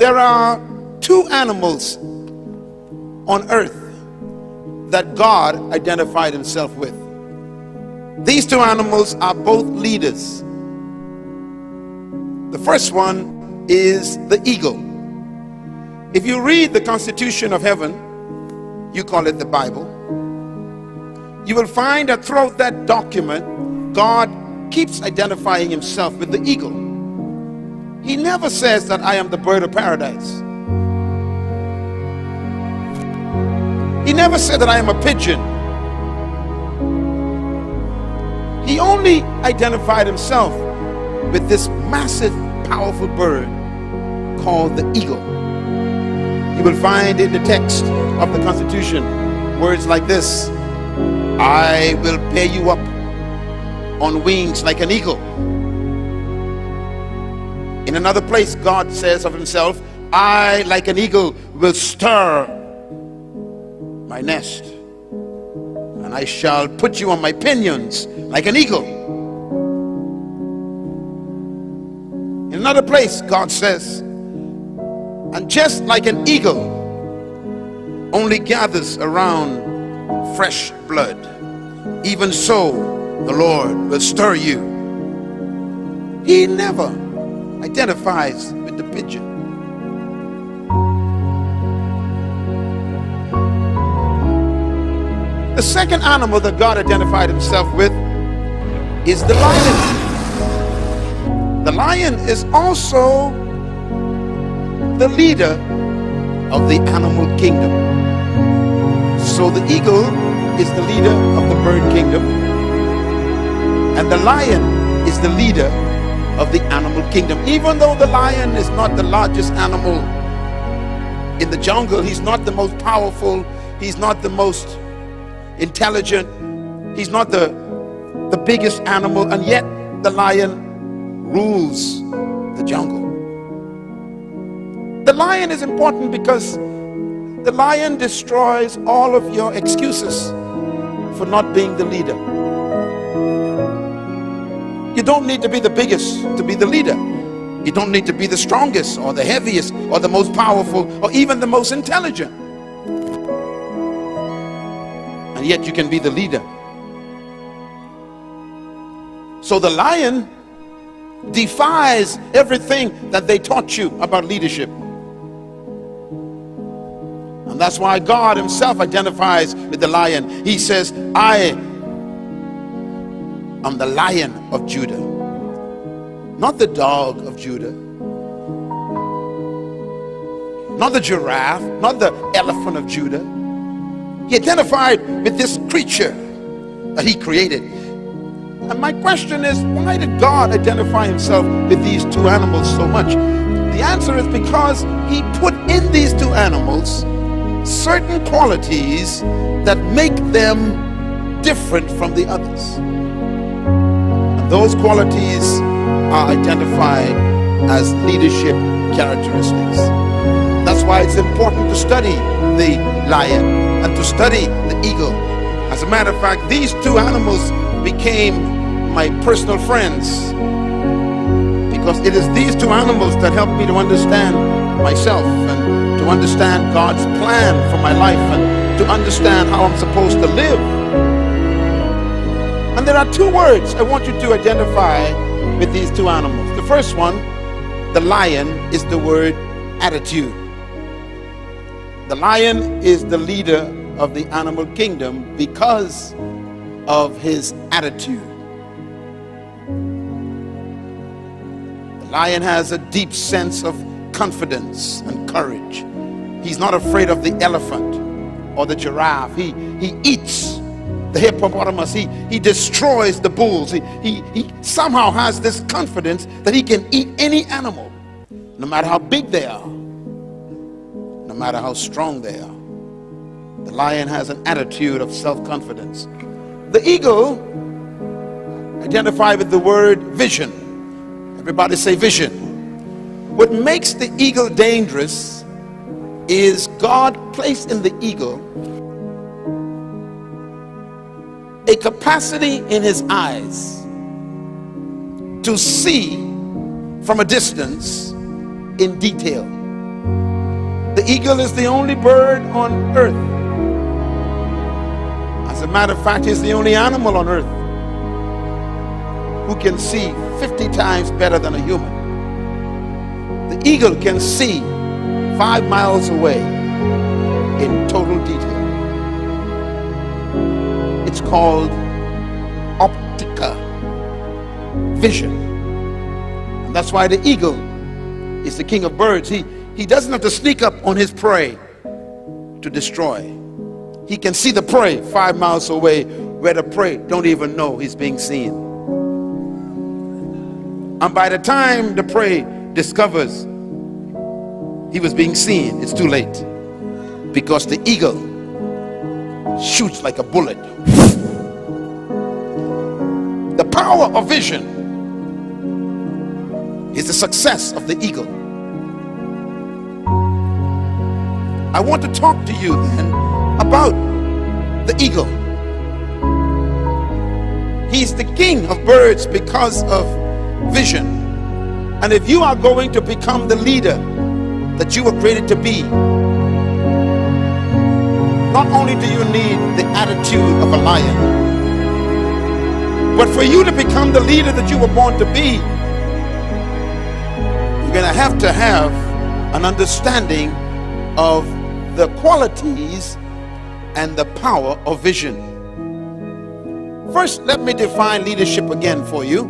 There are two animals on earth that God identified himself with. These two animals are both leaders. The first one is the eagle. If you read the Constitution of Heaven, you call it the Bible, you will find that throughout that document, God keeps identifying himself with the eagle. He never says that I am the bird of paradise. He never said that I am a pigeon. He only identified himself with this massive, powerful bird called the eagle. You will find in the text of the Constitution words like this: I will bear you up on wings like an eagle. In another place, God says of himself, I, like an eagle, will stir my nest, and I shall put you on my pinions like an eagle. In another place, God says, and just like an eagle only gathers around fresh blood, even so the Lord will stir you. He never identifies with the pigeon. The second animal that God identified himself with is the lion. The lion is also the leader of the animal kingdom. So the eagle is the leader of the bird kingdom, and the lion is the leader of the animal kingdom. Even though the lion is not the largest animal in the jungle, he's not the most powerful, he's not the most intelligent, he's not the biggest animal, and yet the lion rules the jungle. The lion is important because the lion destroys all of your excuses for not being the leader. You don't need to be the biggest to be the leader. You don't need to be the strongest or the heaviest or the most powerful or even the most intelligent. And yet you can be the leader. So the lion defies everything that they taught you about leadership. And that's why God himself identifies with the lion. He says, I am the Lion of Judah, not the dog of Judah, not the giraffe, not the elephant of Judah. He identified with this creature that he created. And my question is, why did God identify himself with these two animals so much? The answer is because he put in these two animals certain qualities that make them different from the others. And those qualities are identified as leadership characteristics. That's why it's important to study the lion and to study the eagle. As a matter of fact, these two animals became my personal friends because it is these two animals that help me to understand myself and to understand God's plan for my life and to understand how I'm supposed to live. And there are two words I want you to identify with these two animals. The first one, the lion, is the word attitude. The lion is the leader of the animal kingdom because of his attitude. The lion has a deep sense of confidence and courage. He's not afraid of the elephant or the giraffe. He eats the hippopotamus. He destroys the bulls. He somehow has this confidence that he can eat any animal, no matter how big they are, no matter how strong they are. The lion has an attitude of self-confidence. The eagle identified with the word vision. Everybody say vision. What makes the eagle dangerous is God placed in the eagle a capacity in his eyes to see from a distance in detail. The eagle is the only bird on earth. As a matter of fact, he's the only animal on earth who can see 50 times better than a human. The eagle can see 5 miles away in total detail. It's called optica, vision. And that's why the eagle is the king of birds. He doesn't have to sneak up on his prey to destroy. He can see the prey 5 miles away where the prey don't even know he's being seen. And by the time the prey discovers he was being seen, it's too late, because the eagle shoots like a bullet. The power of vision is the success of the eagle. I want to talk to you then about the eagle. He's the king of birds because of vision. And if you are going to become the leader that you were created to be, not only do you need the attitude of a lion, but for you to become the leader that you were born to be, you're going to have an understanding of the qualities and the power of vision. First, let me define leadership again for you,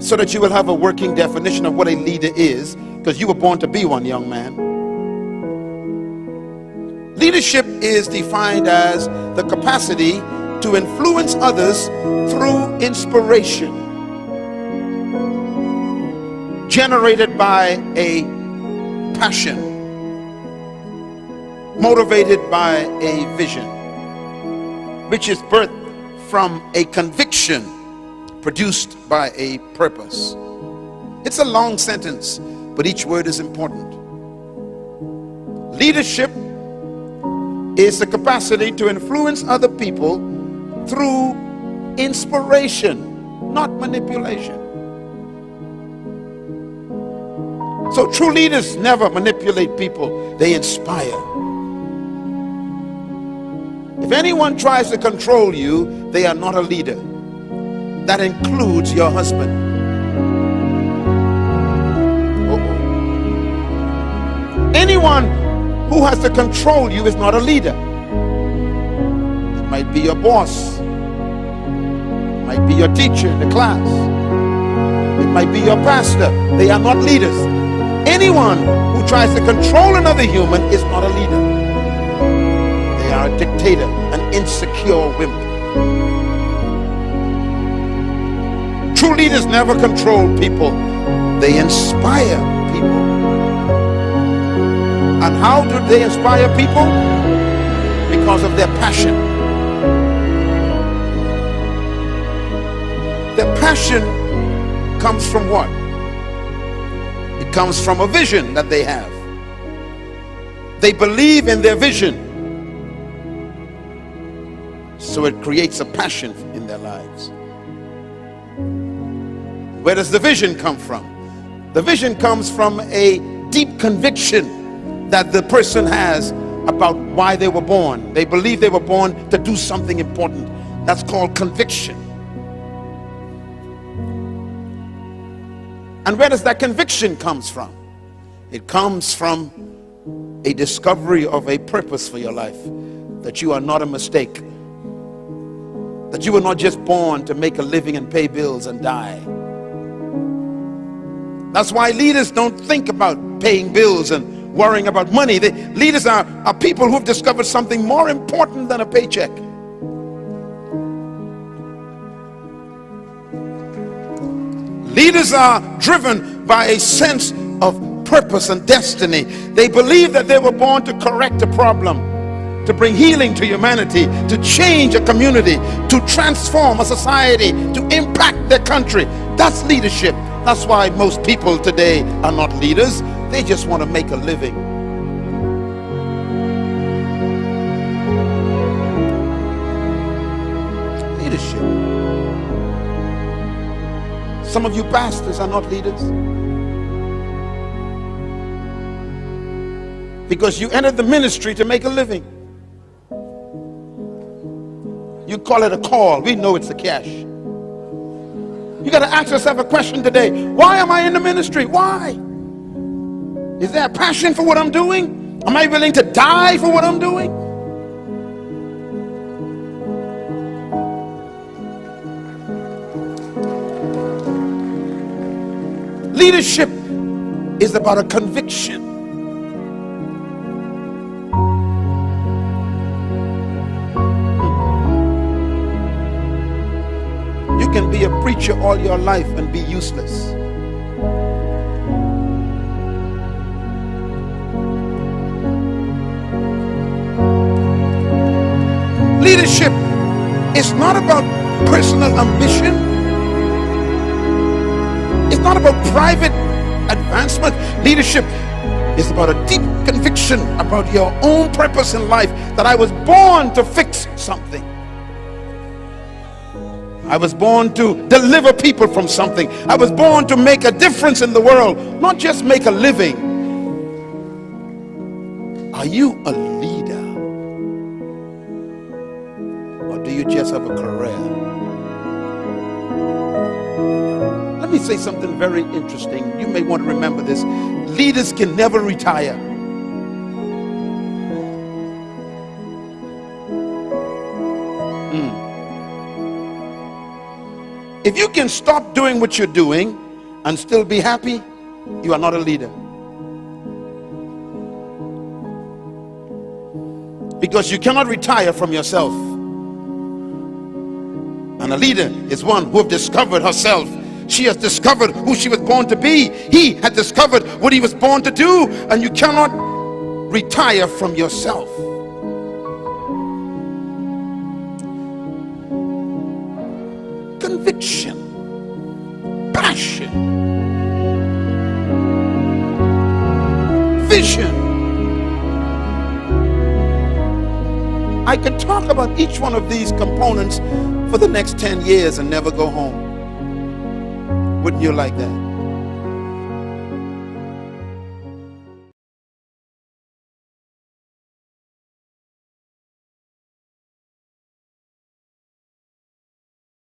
so that you will have a working definition of what a leader is, because you were born to be one, young man. Leadership is defined as the capacity to influence others through inspiration, generated by a passion, motivated by a vision, which is birthed from a conviction produced by a purpose. It's a long sentence, but each word is important. Leadership is the capacity to influence other people through inspiration, not manipulation. So true leaders never manipulate people, they inspire. If anyone tries to control you, they are not a leader. That includes your husband. Anyone who has to control you is not a leader. It might be your boss. It might be your teacher in the class. It might be your pastor. They are not leaders. Anyone who tries to control another human is not a leader. They are a dictator, an insecure wimp. True leaders never control people. They inspire people. And how do they inspire people? Because of their passion. Their passion comes from what? It comes from a vision that they have. They believe in their vision. So it creates a passion in their lives. Where does the vision come from? The vision comes from a deep conviction that the person has about why they were born. They believe they were born to do something important. That's called conviction. And where does that conviction comes from? It comes from a discovery of a purpose for your life, that you are not a mistake, that you were not just born to make a living and pay bills and die. That's why leaders don't think about paying bills and worrying about money. Leaders are people who've discovered something more important than a paycheck. Leaders are driven by a sense of purpose and destiny. They believe that they were born to correct a problem, to bring healing to humanity, to change a community, to transform a society, to impact their country. That's leadership. That's why most people today are not leaders. They just want to make a living. Leadership. Some of you pastors are not leaders. Because you entered the ministry to make a living. You call it a call. We know it's a cash. You got to ask yourself a question today. Why am I in the ministry? Why? Is there a passion for what I'm doing? Am I willing to die for what I'm doing? Leadership is about a conviction. You can be a preacher all your life and be useless. Leadership is not about personal ambition. It's not about private advancement. Leadership is about a deep conviction about your own purpose in life, that I was born to fix something. I was born to deliver people from something. I was born to make a difference in the world, not just make a living. Are you a leader? Or do you just have a career? Let me say something very interesting. You may want to remember this. Leaders can never retire. If you can stop doing what you're doing and still be happy, you are not a leader. Because you cannot retire from yourself. And a leader is one who has discovered herself. She has discovered who she was born to be. He had discovered what he was born to do. And you cannot retire from yourself. Conviction, passion, vision. I could talk about each one of these components for the next 10 years and never go home. Wouldn't you like that?